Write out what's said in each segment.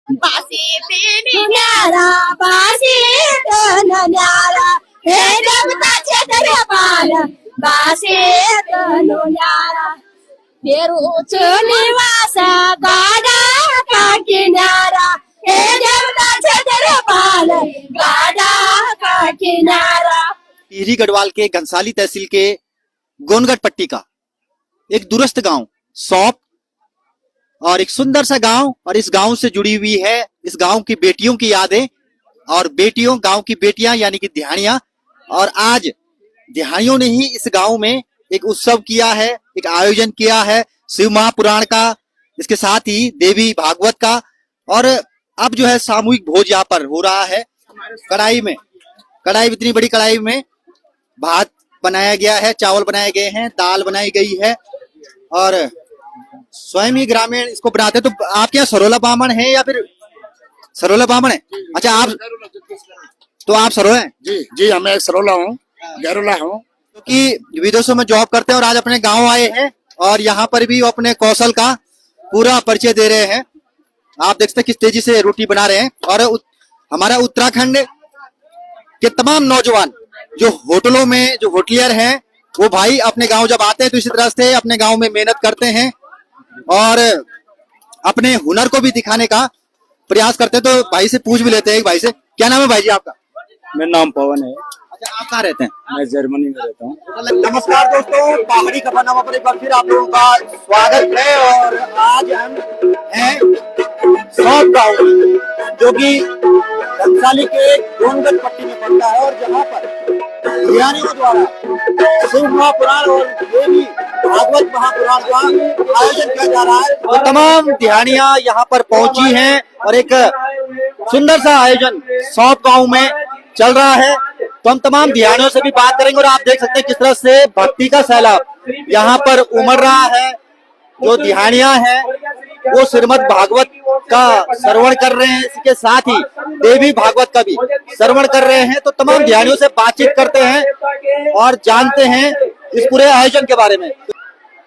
बासी तेरी न्यारा बासी तन न्यारा हे देवता क्षेत्रपाल बासी तन न्यारा फेरूच निवास गाडा का किनारा हे देवता क्षेत्रपाल गाडा का किनारा। टिहरी गढ़वाल के घनसाली तहसील के गोनगढ़ पट्टी का एक दूरस्थ गांव सौंप और एक सुंदर सा गांव, और इस गांव से जुड़ी हुई है इस गांव की बेटियों की यादें और बेटियों गांव की बेटियां यानी कि दिहाड़ियां। और आज दिहाड़ियों ने ही इस गांव में एक उत्सव किया है, एक आयोजन किया है शिव महापुराण का, इसके साथ ही देवी भागवत का। और अब जो है सामूहिक भोज यहाँ पर हो रहा है। कढ़ाई इतनी बड़ी कढ़ाई में भात बनाया गया है, चावल बनाए गए हैं, दाल बनाई गई है और स्वयं ही ग्रामीण इसको बनाते हैं। तो आपके यहाँ सरोला ब्राह्मण है या फिर सरोला ब्राह्मण है? अच्छा, आप सरो हैं? जी हमें एक सरोला हूँ, गैरोला हूँ। क्योंकि विदेशों में जॉब करते हैं और आज अपने गांव आए हैं और यहाँ पर भी वो अपने कौशल का पूरा परिचय दे रहे हैं। आप देख सकते हैं किस तेजी से रोटी बना रहे हैं। और हमारा उत्तराखंड के तमाम नौजवान जो होटलों में जो होटलियर हैं वो भाई अपने गांव जब आते हैं तो इसी तरह से अपने गांव में मेहनत करते हैं और अपने हुनर को भी दिखाने का प्रयास करते हैं। तो भाई से पूछ भी लेते हैं, एक भाई से, क्या नाम है भाई जी आपका? मेरा नाम पवन है। अच्छा, आप कहाँ रहते हैं? मैं जर्मनी में रहता हूँ। नमस्कार दोस्तों, पहाड़ी खबरनामा पर एक बार फिर आप लोगों का स्वागत है। और आज हम हैं सौंप गांव जो कि घनसाली के गोनगढ़ पट्टी में पड़ता है और जहाँ पर दिहाड़ियों द्वारा शिव महापुराण और देवी भागवत महापुराण का आयोजन किया जा रहा है। तो तमाम दिहाड़ियां यहाँ पर पहुंची हैं और एक सुंदर सा आयोजन सौंप गांव में चल रहा है। तो हम तमाम दिहाड़ियों से भी बात करेंगे और आप देख सकते हैं किस तरह से भक्ति का सैलाब यहाँ पर उमड़ रहा है। जो दिहाड़ियां हैं वो श्रीमद् भागवत का श्रवण कर रहे हैं, इसके साथ ही देवी भागवत का भी श्रवण कर रहे हैं। तो तमाम दिहाड़ियों से बातचीत करते हैं और जानते हैं इस पूरे आयोजन के बारे में।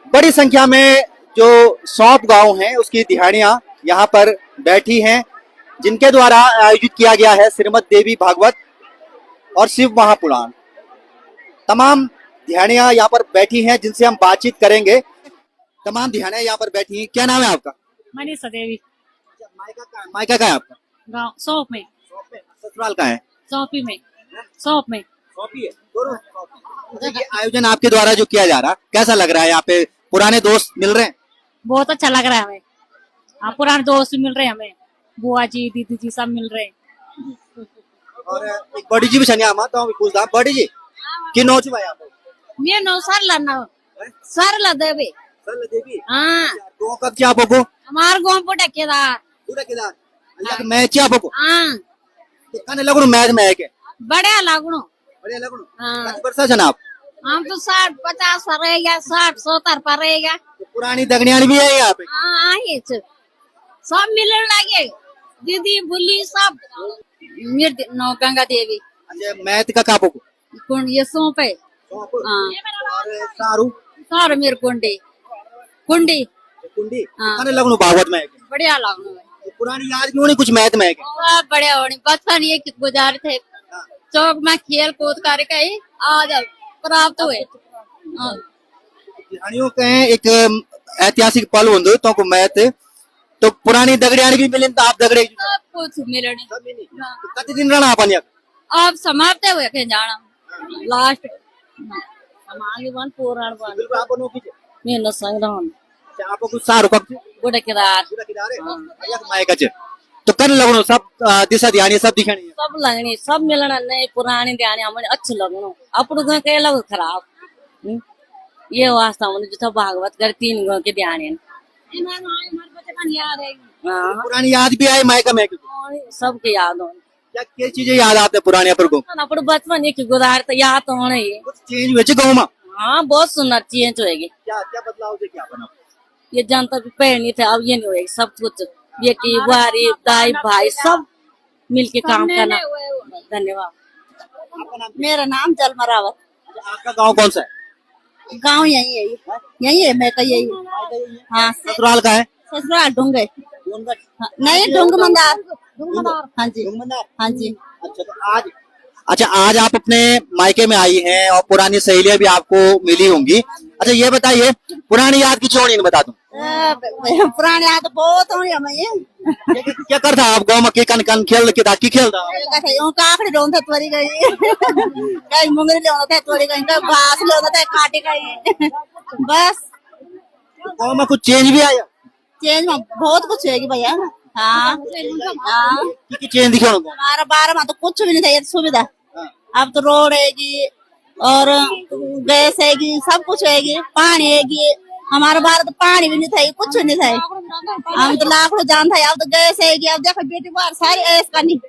बड़ी संख्या में जो सौंप गांव है उसकी दिहाड़ियां यहाँ पर बैठी हैं जिनके द्वारा आयोजित किया गया है श्रीमद् देवी भागवत और शिव महापुराण। तमाम दिहाड़ियां यहाँ पर बैठी हैं जिनसे हम बातचीत करेंगे। तमाम दिहाड़ियां यहाँ पर बैठी हैं। क्या नाम है आपका? मनीषा देवी। मायका का है आपका? गाँव सौंप में। ससुराल का है? सौंपी में। सौंप में। ये आयोजन आपके द्वारा जो किया जा रहा, कैसा लग रहा है? यहाँ पे पुराने दोस्त मिल रहे हैं? बहुत अच्छा लग रहा है हमें। हाँ, पुराने दोस्त मिल रहे हैं हमें, बुआ जी दीदी जी सब मिल रहे हैं। और एक बड़ी जी भी छनिया मा तो पूछता बड़ी जी कि नोच भाई आप मैं नौ सरला देवी। सरला देवी। हाँ, तो कब क्या आपको? हमार गाँव पुटे केदार। पूरा केदार अल्लाह मैं क्या आपको? हाँ, तो कने लगनो मैच में है के बढ़िया लागनो। बढ़िया लगनो। हाँ, कितनी वर्षा छन आप? हम तो 60-50 पर रहेगा, 60-70 पर रहेगा। तो पुरानी दगनियानी भी है यहाँ पे? हाँ, ये सब मिलने लगे, दीदी बुली सब। मेरे नौ गंगा देवी। अच्छा, मैथ का कापो को? कुंड ये सौंप है। हाँ, और सारू सार मेरे कुंडी कुंडी। कुंडी हाँ। कने लगनो भागवत में है के? बढ़िया लागनो है। तो पुरानी याद क्यों नहीं कुछ मैथ में है के? सब बढ़िया होनी। बचपन ये गुजार थे, चौक में खेल कूद करके ही आज प्राप्त हुए। हाँ। दिहाड़ियों के एक ऐतिहासिक पल होंगे तो को मैथ तो पुरानी दगड़ियानी भी मिले तो आप दगड़े सब कुछ मिलने। हाँ। तो कति दिन रहना अपन यहाँ? अब समाप्त हुए के जाना लास्ट हमारे वन पुराण वन बिल्कुल आप नो कीजिए। मैं न संग्रहण अच्छा, आपको कुछ सारू कब से? गोटे केदार पूरा किनारे या माय कचे तो कर लगनो सब दिशा ध्यान सब दिखानी है। सब लगनी सब मिलना नहीं पुरानी ध्यान हमें अच्छे लगनो अपने गाँव के लग खराब। ये वास्ता मैंने जो भागवत कर 3 गाँव के ध्यान है। हाँ, पुरानी याद भी आए मायका में सबके याद हो क्या क्या चीजें याद आते हैं पुराने पर को? अपने बचपन एक गुजार तो याद तो होना ही। कुछ चेंज हुए गाँव में? हाँ, बहुत सुंदर चेंज होएगी। क्या क्या बदलाव से क्या बना? ये जनता भी पहले नहीं थे, अब ये नहीं होएगी। सब कुछ बेटी बुआरी दाई भाई सब मिलके काम करना। धन्यवाद। मेरा नाम जलमा रावत। आपका गांव कौन सा है? गांव यही है, यही है। मैं का यही है। हाँ, ससुराल का है? ससुराल डूंगे। नहीं डुंगमंदार हाँ जी हाँ जी। अच्छा आज आप अपने मायके में आई हैं और पुरानी सहेलियां भी आपको मिली होंगी। अच्छा ये बताइए पुरानी याद की छोड़ी बता दूं पुराने यहाँ तो बहुत हो हमें क्या करता आप गाँव में के कन कन खेल के ताकि खेलता काकड़ी रोन था त्वरी गई कहीं मुंगरी ले था त्वरी गई कहीं घास ले था काटे गई बस गाँव में कुछ चेंज भी आया चेंज में बहुत कुछ होगी भैया। हाँ हाँ कि चेंज दिखा हमारा 12 में तो कुछ भी नहीं था ये सुविधा। अब तो रोड हैगी और गैस हैगी सब कुछ हैगी पानी हैगी। हमारे बार तो पानी भी नहीं था कुछ नहीं था हम तो लाखों जान था। अब तो गैस हैगी अब देखो बेटी बार सारी ऐस करनी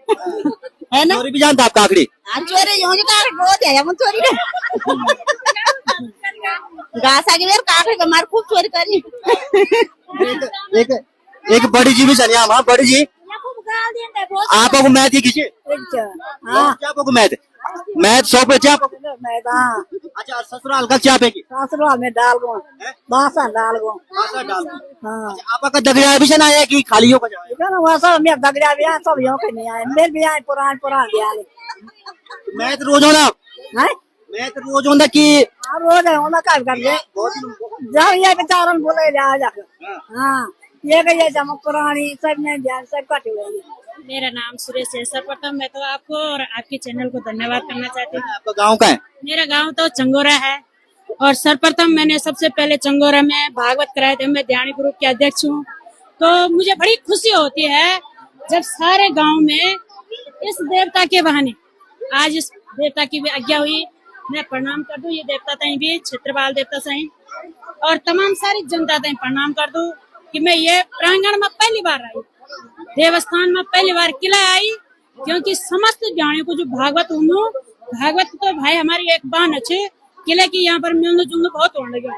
है ना चोरी भी जानता आप काकड़ी चोरी यूं रोज है हम चोरी घासा की काकड़ी का मार खूब चोरी करी। एक बड़ी जी भी चलिए हम बड़ी जी आपको मैथ ही खींचे आपको मैथ 100 पे चाप अच्छा ससुराल का चाप है ससुराल में डाल गो बासा डाल गो हाँ आपका दगड़िया भी ना आया कि खाली हो वहाँ सब मैं दगड़िया भी आए सब यहाँ के नहीं आए मेरे भी आए पुरान भी आए मैथ रोज होना मैथ रोज होना कि रोज है होना क्या कर ले जब ये बेचारा बोले हाँ ये जमा पुरानी सब में ध्यान सब कट हुए। मेरा नाम सुरेश है। सर्वप्रथम मैं तो आपको और आपके चैनल को धन्यवाद करना चाहती हूँ। आपका गांव का है? मेरा गांव तो चंगोरा है और सर्वप्रथम मैंने सबसे पहले चंगोरा में भागवत कराए थे। मैं ध्यान ग्रुप के अध्यक्ष हूँ तो मुझे बड़ी खुशी होती है जब सारे गांव में इस देवता के बहाने आज इस देवता की भी आज्ञा हुई। मैं प्रणाम कर दूं ये देवता तई भी क्षेत्रपाल देवता सही और तमाम सारी जनता तई प्रणाम कर दूं कि मैं ये प्रांगण में पहली बार आई देवस्थान में पहली बार किला आई क्योंकि समस्त जाने को जो भागवत हूँ भागवत तो भाई हमारी एक बान अच्छे किले की यहाँ पर मिलने जुलने बहुत होने लगे।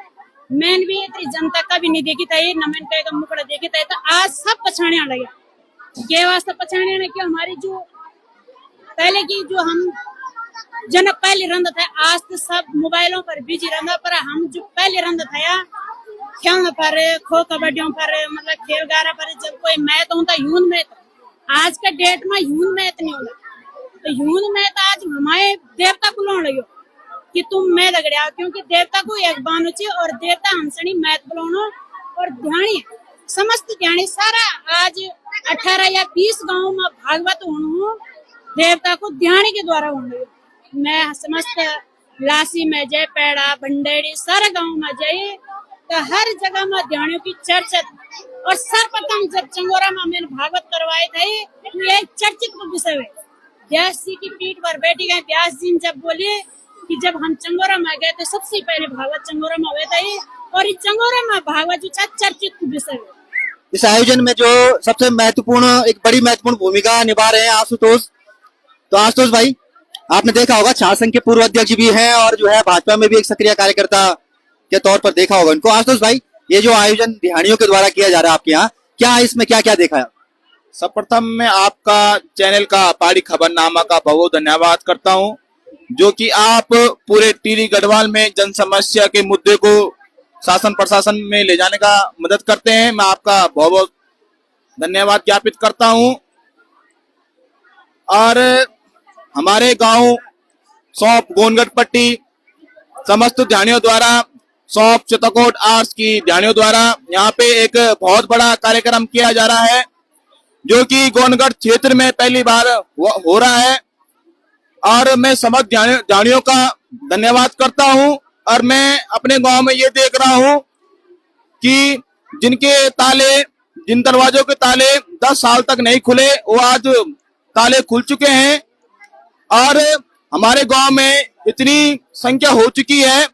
मैंने भी इतनी जनता का भी नहीं देखी था न मैंने का मुकड़ा देखी था तो आज सब पछाने लगे के वास्ते पछाने ने कि हमारी जो पहले की जो हम जन पहले रंध था आज तो सब मोबाइलों पर बिजी रंधा पर हम जो पहले रंध था खेलने पर खो कबड्डियों पर मतलब खेल गारा पर जब कोई मैच होता यून मैच आज का डेट में यून मैच नहीं होगा तो यून मैच आज हमारे देवता को लौट लगे कि तुम मैं दगड़िया क्योंकि देवता को एक बानो चाहिए और देवता हमसे मैच बुलानो और ध्यानी समस्त ध्यानी सारा आज 18 या 20 गाँव में भागवत हूँ देवता को ध्यानी के द्वारा होने मैं समस्त लासी में जय पेड़ा भंडेरी सारे गाँव में जाइए तो हर जगह में ध्यानियों की चर्चा और सर्वप्रथम जब चंगोरा में मैंने भागवत करवाए थे तो ये चर्चित विषय है। व्यास जी की पीठ पर बैठी गए व्यास जी ने जब बोले कि जब हम चंगोरा में गए तो सबसे पहले भागवत चंगोरा में हुए थे और इस चंगोरा में भागवत जो चर्चित विषय है। इस आयोजन में जो सबसे महत्वपूर्ण एक बड़ी महत्वपूर्ण भूमिका निभा रहे हैं आशुतोष। तो आशुतोष भाई आपने देखा होगा छात्र संघ के पूर्व अध्यक्ष भी हैं और जो है भाजपा में भी एक सक्रिय कार्यकर्ता के तौर पर देखा होगा इनको। आशुतोष भाई ये जो आयोजन ध्यानियों के द्वारा किया जा रहा है आपके यहाँ क्या इसमें क्या क्या देखा है? सर्वप्रथम मैं आपका चैनल का पहाड़ी खबरनामा का बहुत धन्यवाद करता हूं जो कि आप पूरे टिहरी गढ़वाल में जन समस्या के मुद्दे को शासन प्रशासन में ले जाने का मदद करते हैं। मैं आपका बहुत बहुत धन्यवाद ज्ञापित करता हूं। और हमारे गांव सौंप गोनगढ़ पट्टी समस्त ध्यानियों द्वारा सौंप चितकोट आर्ट्स की ध्यानियों द्वारा यहाँ पे एक बहुत बड़ा कार्यक्रम किया जा रहा है जो कि गोनगढ़ क्षेत्र में पहली बार हो रहा है और मैं समस्त ध्यानियों का धन्यवाद करता हूँ। और मैं अपने गांव में ये देख रहा हूँ कि जिनके ताले जिन दरवाजों के ताले 10 साल तक नहीं खुले वो आज ताले खुल चुके हैं और हमारे गांव में इतनी संख्या हो चुकी है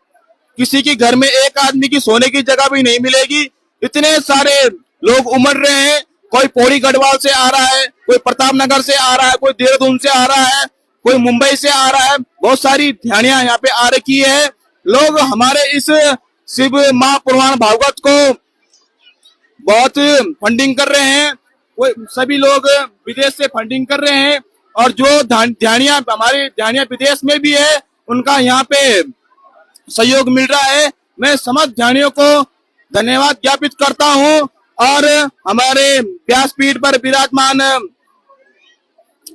किसी के घर में एक आदमी की सोने की जगह भी नहीं मिलेगी। इतने सारे लोग उमड़ रहे हैं, कोई पौड़ी गढ़वाल से आ रहा है, कोई प्रतापनगर से आ रहा है, कोई देहरादून से आ रहा है, कोई मुंबई से आ रहा है। बहुत सारी ध्यानियां यहाँ पे आ रखी है। लोग हमारे इस शिव माँ पुराण भागवत को बहुत फंडिंग कर रहे हैं। कोई सभी लोग विदेश से फंडिंग कर रहे हैं और जो ध्यानियां हमारे ध्यानियां विदेश में भी है उनका यहाँ पे सहयोग मिल रहा है। मैं समस्त ध्यानियों को धन्यवाद ज्ञापित करता हूँ और हमारे व्यासपीठ पर विराजमान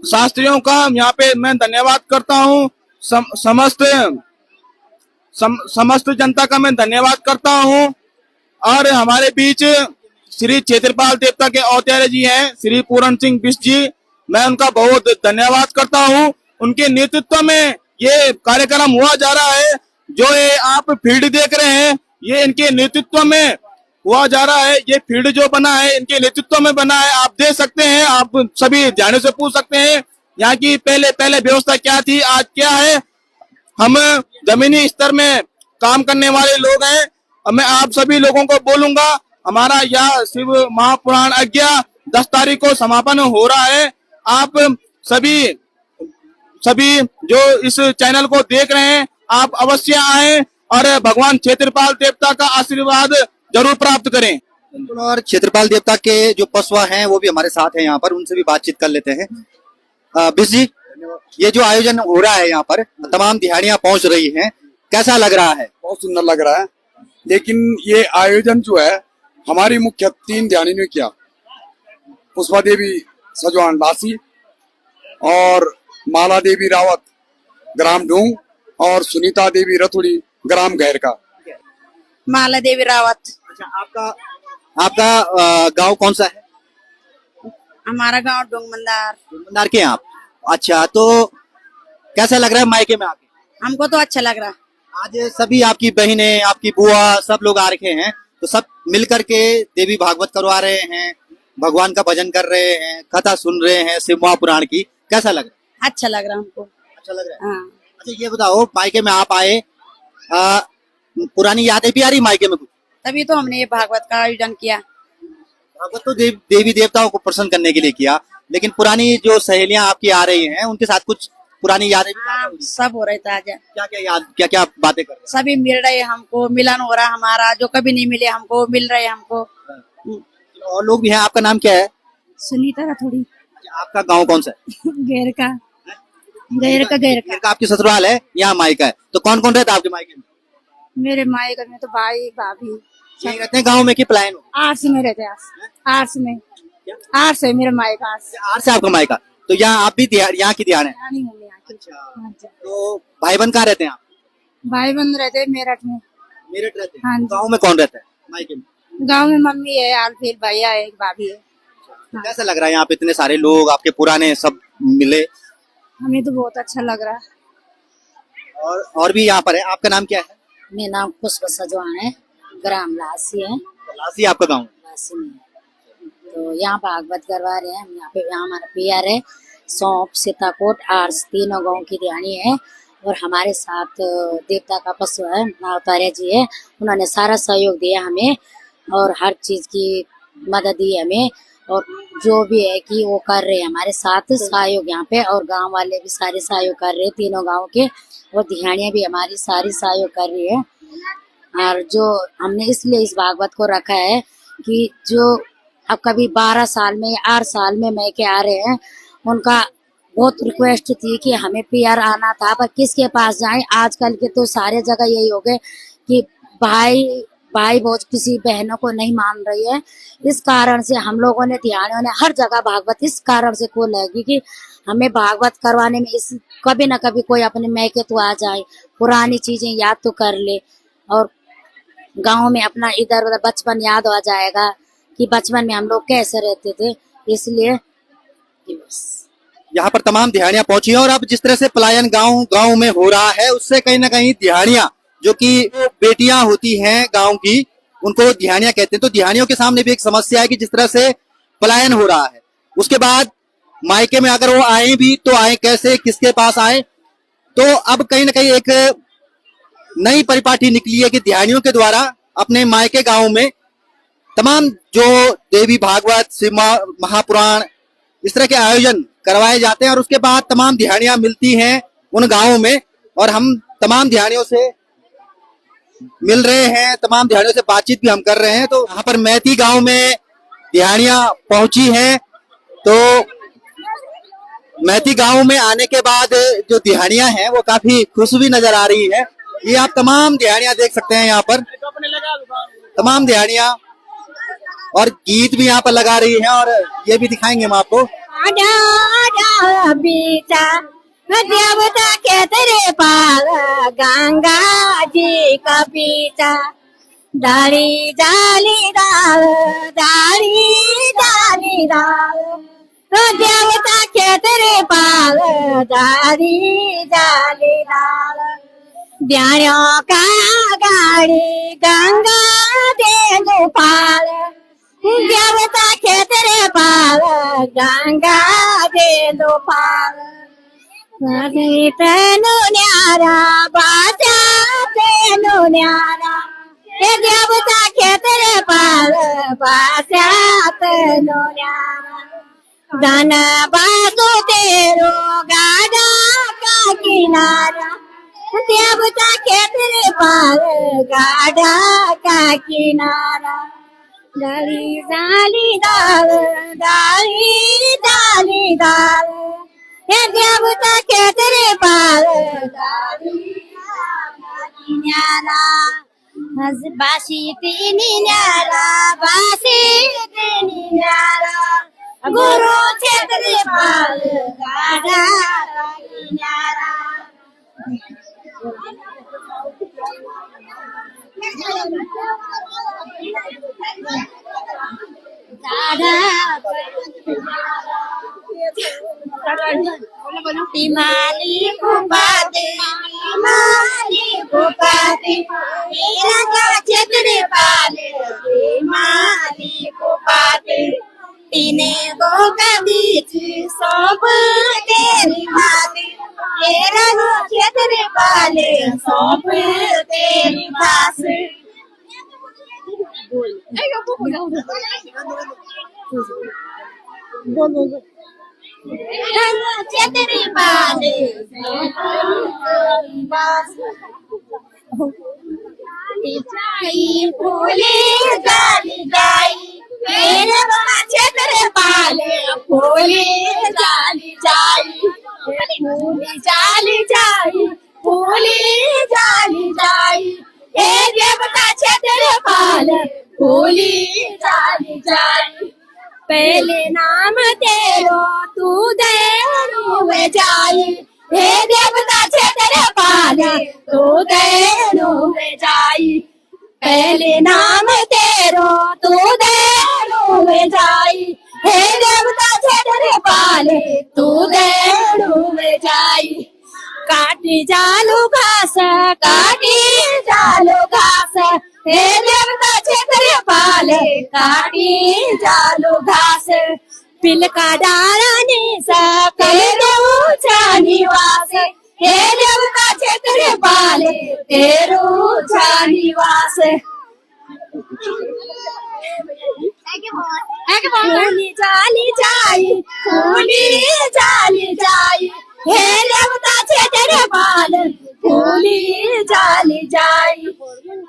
शास्त्रियों का यहाँ पे मैं धन्यवाद करता हूँ। समस्त जनता का मैं धन्यवाद करता हूँ। और हमारे बीच श्री क्षेत्रपाल देवता के औत्यार्य जी हैं, श्री पूरण सिंह बिष्ट जी, मैं उनका बहुत धन्यवाद करता हूँ। उनके नेतृत्व में ये कार्यक्रम हुआ जा रहा है। जो ये आप फील्ड देख रहे हैं, ये इनके नेतृत्व में हुआ जा रहा है। ये फील्ड जो बना है इनके नेतृत्व में बना है। आप देख सकते हैं, आप सभी ध्यान से पूछ सकते हैं यहाँ की पहले व्यवस्था क्या थी, आज क्या है। हम जमीनी स्तर में काम करने वाले लोग हैं। और मैं आप सभी लोगों को बोलूंगा, हमारा यह शिव महापुराण यज्ञ 10 तारीख को समापन हो रहा है। आप सभी जो इस चैनल को देख रहे हैं, आप अवश्य आएं और भगवान क्षेत्रपाल देवता का आशीर्वाद जरूर प्राप्त करें। और क्षेत्रपाल देवता के जो पशुआ हैं वो भी हमारे साथ हैं यहाँ पर, उनसे भी बातचीत कर लेते हैं। बिष्ट जी, ये जो आयोजन हो रहा है यहाँ पर, तमाम दिहाड़ियां पहुंच रही हैं, कैसा लग रहा है? बहुत सुंदर लग रहा है। लेकिन ये आयोजन जो है हमारी मुख्य 3 ध्यानी ने किया, पुष्पा देवी सजवान लासी और माला देवी रावत ग्राम ढूंग और सुनीता देवी रथुड़ी ग्राम गैर का। माला देवी रावत। अच्छा, आपका गांव कौन सा है? हमारा गांव डोंगमंदार। मंदार के हैं आप? अच्छा, तो कैसा लग रहा है मायके में आके? हमको तो अच्छा लग रहा। आज सभी आपकी बहनें, आपकी बुआ, सब लोग आ रखे हैं, तो सब मिल करके देवी भागवत करवा रहे हैं, भगवान का भजन कर रहे हैं, कथा सुन रहे हैं शिव महापुराण की। कैसा लग रहा है? अच्छा लग रहा हमको। अच्छा लग रहा है। हाँ। अच्छा, ये बताओ, मायके में आप आए, पुरानी यादें भी आ रही मायके में कुछ? तभी तो हमने ये भागवत का आयोजन किया। भागवत तो देवी देवताओं को प्रसन्न करने के लिए किया, लेकिन पुरानी जो सहेलियां आपकी आ रही हैं, उनके साथ कुछ पुरानी यादें भी ताजा हो रही हैं। सब हो रहा है ताजा। क्या क्या बातें कर रहे हैं? सभी मिल रहे हैं हमको, मिलन हो रहा है हमारा, जो कभी नहीं मिले हमको मिल रहे हैं हमको। और लोग भी हैं। आपका नाम क्या है? सुनीता रथोड़ी। आपका गांव कौन सा है? गैर का। गैर का आपकी ससुराल है, यहाँ मायका है। तो कौन कौन रहता है आपके मायके में? मेरे मायके में तो भाई भाभी यहीं रहते हैं गाँव में कि पलायन हो? आर्स में रहते हैं। आर्स में। आर्स है मेरा मायका। आर से आपका मायका। तो यहाँ आप भी यहाँ की दिहाड़ है? तो भाई बहन कहाँ रहते हैं आप? भाई बहन रहते हैं मेरठ में। मेरठ रहते हाँ हैं। जी। गाँव में कौन रहता है मायके में? गांव में मम्मी है, आलफील भैया है, एक भाभी है। कैसा लग रहा है यहाँ पे इतने सारे लोग आपके पुराने सब मिले? हमें तो बहुत अच्छा लग रहा है। और भी यहाँ पर है। आपका नाम क्या है? मेरा नाम पुष्प सजवान है, ग्राम लासी है। लासी आपका गाँव? लासी में। तो यहाँ भागवत करवा रहे हैं हम। यहाँ हमारा पीआर है, सौंप, सीताकोट, आर्स, तीनों गांव की ध्यानी है। और हमारे साथ देवता का पशु है, अवतार्य जी है, उन्होंने सारा सहयोग दिया हमें और हर चीज की मदद दी हमें। और जो भी है कि वो कर रहे हैं हमारे साथ सहयोग यहाँ पे। और गांव वाले भी सारे सहयोग कर रहे हैं, तीनों गांव के। और ध्यानियाँ भी हमारी सारी सहयोग कर रही है। और जो हमने इसलिए इस भागवत को रखा है कि जो अब कभी 12 साल में या 8 साल में मैके आ रहे हैं, उनका बहुत रिक्वेस्ट थी कि हमें पीआर आना था, पर किसके पास जाएं। आजकल के तो सारे जगह यही हो गए कि भाई बहुत किसी बहनों को नहीं मान रही है। इस कारण से हम लोगों ने ध्यानियों ने हर जगह भागवत इस कारण से खोल है कि हमें भागवत करवाने में इस कभी न कभी कोई अपने मैके तो आ जाए, पुरानी चीजें याद तो कर ले और गाँव में अपना इधर उधर बचपन याद हो जाएगा कि बचपन में हम लोग कैसे रहते थे। इसलिए यहाँ पर तमाम दिहाड़ियां पहुंची हैं। और अब जिस तरह से पलायन गांव में हो रहा है, उससे कहीं ना कहीं दिहाड़ियां, जो कि बेटियां होती हैं गांव की, उनको दिहाड़ियां कहते हैं। तो दिहाड़ियों के सामने भी एक समस्या है कि जिस तरह से पलायन हो रहा है, उसके बाद मायके में अगर वो आए भी तो आए कैसे, किसके पास आए। तो अब कहीं ना कहीं एक नई परिपाटी निकली है कि दिहाड़ियों के द्वारा अपने मायके गाँव में तमाम जो देवी भागवत, शिव महापुराण, इस तरह के आयोजन करवाए जाते हैं। और उसके बाद तमाम दिहाड़ियां मिलती हैं उन गांवों में। और हम तमाम दिहाड़ियों से मिल रहे हैं, तमाम दिहाड़ियों से बातचीत भी हम कर रहे हैं। तो यहाँ पर मैती गांव में दिहाड़ियां पहुंची हैं। तो मैती गांव में आने के बाद जो दिहाड़ियां हैं वो काफी खुश भी नजर आ रही है। ये आप तमाम दिहाड़ियां देख सकते हैं यहाँ पर, तमाम दिहाड़ियां। और गीत भी यहाँ पर लगा रही है और ये भी दिखाएंगे हम आपको। आजा आजा बीता देवता के तेरे पार गंगा जी का पीता डाली डाली डाल डाली डाली डाल तो देवता के तेरे पार डाली डाली डाल ध्यानों का गाड़ी गंगा दे गोपाल देवता के तेरे पाल गंगा दे दो पाल तेनु न्यारा बाजा तेनु न्यारा ये देवता के तेरे पाल बाजा तेनु न्यारा धन बासो तेरो गाड़ा का किनारा देवता के तेरे पाल गाड़ा का किनारा डाली डाली डाल डाली डाली डाल ये देवता के तेरे पाल डाली न्यारा बासी तीनी न्यारा बासी तीनी न्यारा गुरु तेरे पाल गाड़ा न्यारा Timali kupati, timali kupati, मेरा काचे तेरे पाले, timali kupati, तीने गो का बीच सौंप तेरी भाती, मेरा काचे तेरे पाले, सौंप तेरी भाती। तेरे पाले जाई फूले जाली जाई मेरे बच्चे तेरे पाले फूले जाली जाई फूली जाली जाई फूली जाली जाई हे देवता तेरे पाले फूली जाली जाई पहले नाम तेरो तू देनु में जाई हे देवता तेरे पाले तू देनु में जाई पहले नाम तेरो तू देनु में जाई हे देवता तेरे पाले तू देनु में जाई काटी जालू घास काटी जालू घास हे देवता तेरे पाले काटी जालू घास पिल का डारा निसा तेरे ऊंचा निवास हे देवता तेरे पाले तेरे ऊंचा निवास फूली जाली जाई फूली जाली जाई हे देवता तेरे पाले फूली जाली जाई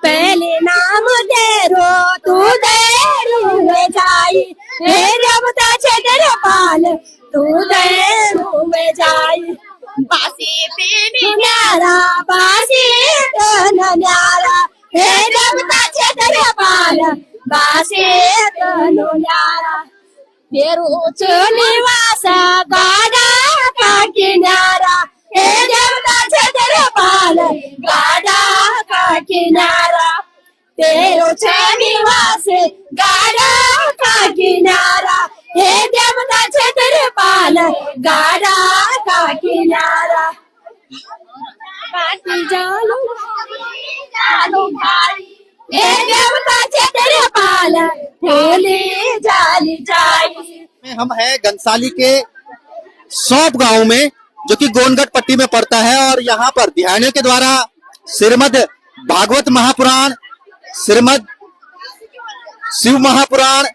पहले नाम तेरो तू देनु में जाई हे देवता तेरे पाले तू देनु में जाई बासी तेरी न्यारा बासी तेरा न्यारा हे देवता तेरे पाले बासी तेरा न्यारा तेरो निवास गाड़ा का किनारा हे देवता तेरे पाले गाड़ा का किनारा तेरो निवास गाड़ा का किनारा हे देवता तेरे पाले गाड़ा का किनारा काटी जालू जालू भाई हे देवता तेरे पाले फूली जाली जाई। हम हैं घनसाली के सौंप गांव में जो कि गोनगढ़ पट्टी में पड़ता है और यहाँ पर ध्यानियों के द्वारा श्रीमद भागवत महापुराण श्रीमद शिव महापुराण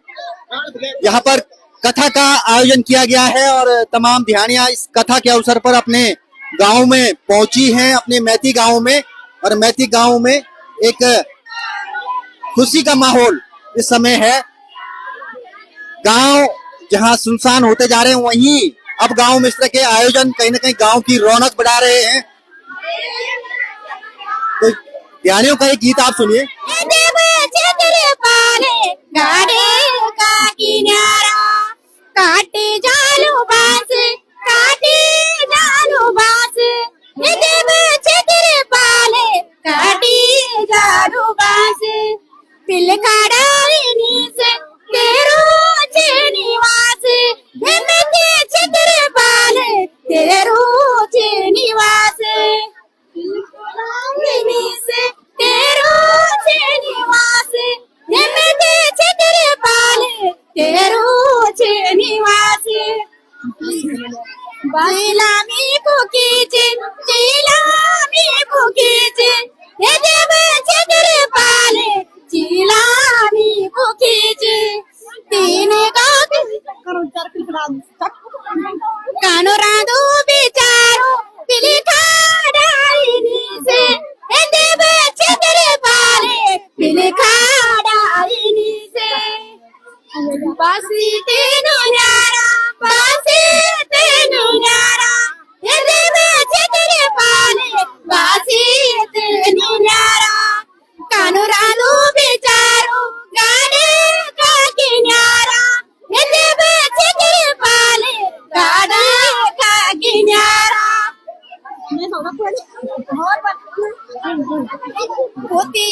यहाँ पर कथा का आयोजन किया गया है और तमाम ध्यानियां इस कथा के अवसर पर अपने गांव में पहुंची हैं अपने मैती गांव में और मैती गांव में एक खुशी का माहौल इस समय है। गांव जहां सुनसान होते जा रहे हैं वहीं अब गांव में इस तरह के आयोजन कहीं ना कहीं गांव की रौनक बढ़ा रहे हैं। तो ध्यानियों का एक गीत आप सुनिए। का किनारा काटे जालो बांस काटे जालो बांस ये देव छतर पाले काटे जालो बांस पिलकाडानी से तेरो छे निवास हेमते छतर पाले तेरो छे निवास पिलकाडानी से तेरो छे निवास हेमते छतर पाले तेरो छे निवास चिलामी फुकीचे हे देव छतर पाले चिलामी फुकीचे तीन कानो राधो बिचारो पिलिखा डाइनी से हे देव छतर पाले पिलिखा डाइनी से बासी तेनु न्यारा बासी तेनु न्यारा हे देव छतर पाले बासी तेनु न्यारा कानो राधो बिचारो गाने का किनारा हे देव छतर पाले गाने का किनारा होती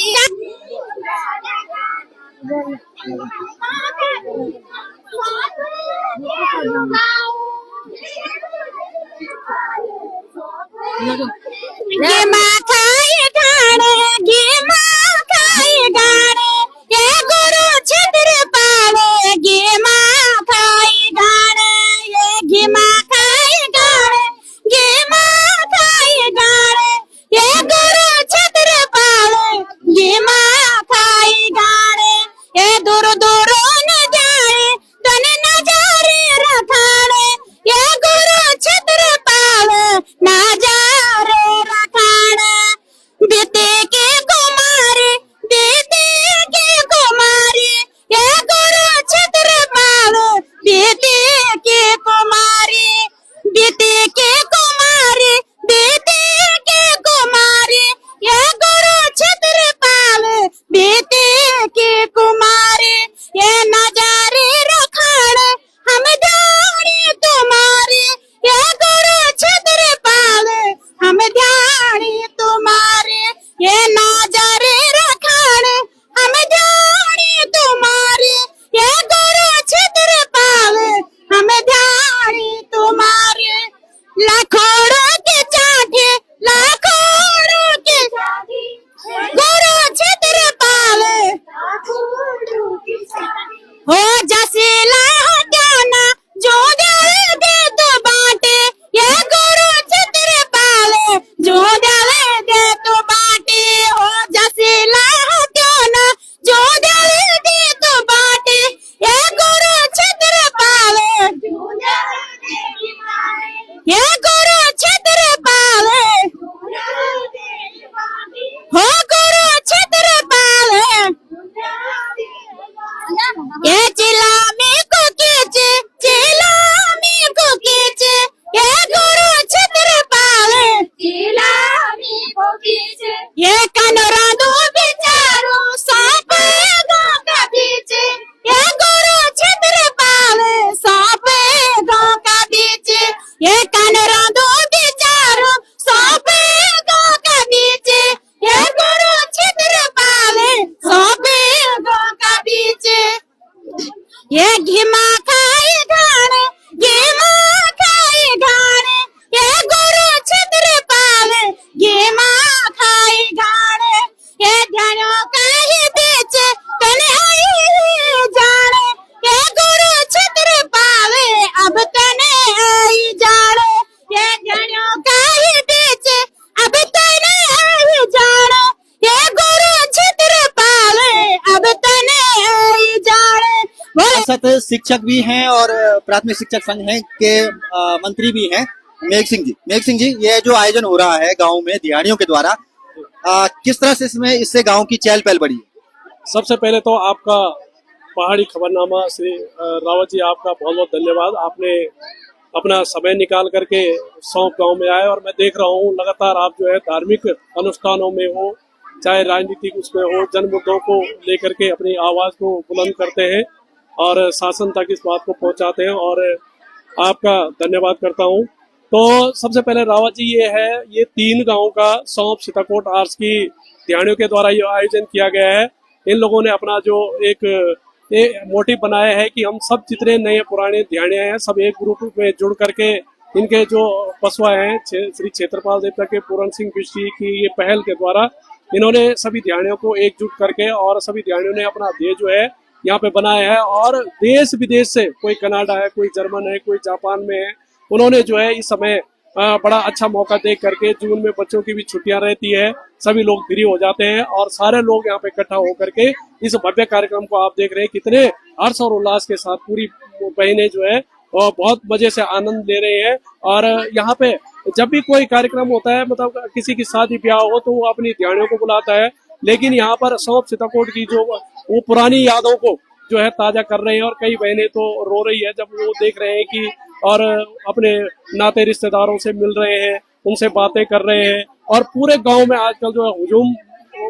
गे माखाए गाने गे माखाए गाने ये गुरु छतर पाले गे माखाए गाने ये गे माखाए गाने गे माखाए गाने ये गुरु छतर पाले गे माखाए गाने ये दूर दूर न जाए तन नजारे रखाने ये गुरु छतर पाले नजारे रखाने बीते के कुमारी बीते के कुमारी ये गुरु छतर पाले बीते के कुमारी बीते के कुमारी बीते के कुमारी ये गुरु छतर पाले बीते के कुमारी ये नजारे रखाने हम ध्यानी तुम्हारी ये गुरु छतर पाले हम ध्यानी तुम्हारे ये नजारे रखाने हम ध्यानी तुम्हारे ये गुरु छतर पाले हम ध्यानी तुम्हारे लाखों के चाटे लाखों के गुरु छतर पाले हो जसीला हटाना जो दे दे तो बाटे ये गुरु छतर पाले जो दे तो बाटे हो जसीला हटाना जो दे तो बाटे ये गुरु छतर पाले ये गुरु छतर पाले हो गुरु छतर पाले ये चिलामी को खींचे ये गुरु छतर पाले चिलामी को खींचे ये कनरा दो बिचारो सांपे गाँव का बीचे ये गुरु छतर पाले सांपे गाँव का बीचे ये कनरा दो बिचारो सांपे गाँव का बीचे ये गुरु छतर पाले सांपे गाँव का बीचे ये घिमा खाए गाने घिमा खाए गाने ये गुरु छतर पाले घिमा खाए गाने ये ध्यानों का ही बीचे तने आई जाने ये गुरु छतर पाले अब तने आई जाने ये ध्यानों का ही बीचे अब तने आई जाने ये गुरु छतर पाले अब तने आई जाने सत शिक्षक भी हैं और प्राथमिक शिक्षक संघ हैं के मंत्री भी हैं मेघ सिंह जी ये जो आयोजन हो रहा है गांव में दिहाड़ियों के द्वारा किस तरह से इससे गांव की चहल पहल बढ़ी? सबसे पहले तो आपका पहाड़ी खबरनामा श्री रावत जी आपका बहुत बहुत धन्यवाद। आपने अपना समय निकाल करके सौंप गांव में आए और मैं देख रहा हूँ लगातार आप जो है धार्मिक अनुष्ठानों में हो चाहे राजनीतिक उसमें हो जन मुद्दों को लेकर के अपनी आवाज को बुलंद करते हैं और शासन तक इस बात को पहुंचाते हैं, और आपका धन्यवाद करता हूं। तो सबसे पहले रावत जी ये 3 गांव का सौंप सीताकोट आर्स की ध्यानियों के द्वारा ये आयोजन किया गया है। इन लोगों ने अपना जो एक मोटिव बनाया है कि हम सब जितने नए पुराने ध्यानिया हैं सब एक ग्रुप में जुड़ करके इनके जो पशुआ हैं श्री क्षेत्रपाल देवता के पूरण सिंह बिष्टी की ये पहल के द्वारा इन्होंने सभी ध्यानियों को एकजुट करके और सभी ध्यानियों ने अपना ध्येय जो है यहाँ पे बनाया है। और देश विदेश से कोई कनाडा है, कोई जर्मन है, कोई जापान में है, उन्होंने जो है इस समय बड़ा अच्छा मौका देख करके, जून में बच्चों की भी छुट्टियां रहती है, सभी लोग फ्री हो जाते हैं और सारे लोग यहाँ पे इकट्ठा होकर के इस भव्य कार्यक्रम को आप देख रहे हैं कितने हर्ष और उल्लास के साथ पूरी बहनें जो है और बहुत मजे से आनंद ले रहे हैं। और यहाँ पे जब भी कोई कार्यक्रम होता है, मतलब किसी की शादी ब्याह हो, तो वो अपनी ध्यानियों को बुलाता है, लेकिन यहाँ पर सौंप सीताकोट की जो वो पुरानी यादों को जो है ताजा कर रहे हैं। और कई बहनें तो रो रही है जब वो देख रहे हैं कि और अपने नाते रिश्तेदारों से मिल रहे हैं, उनसे बातें कर रहे हैं। और पूरे गांव में आजकल जो है हुजूम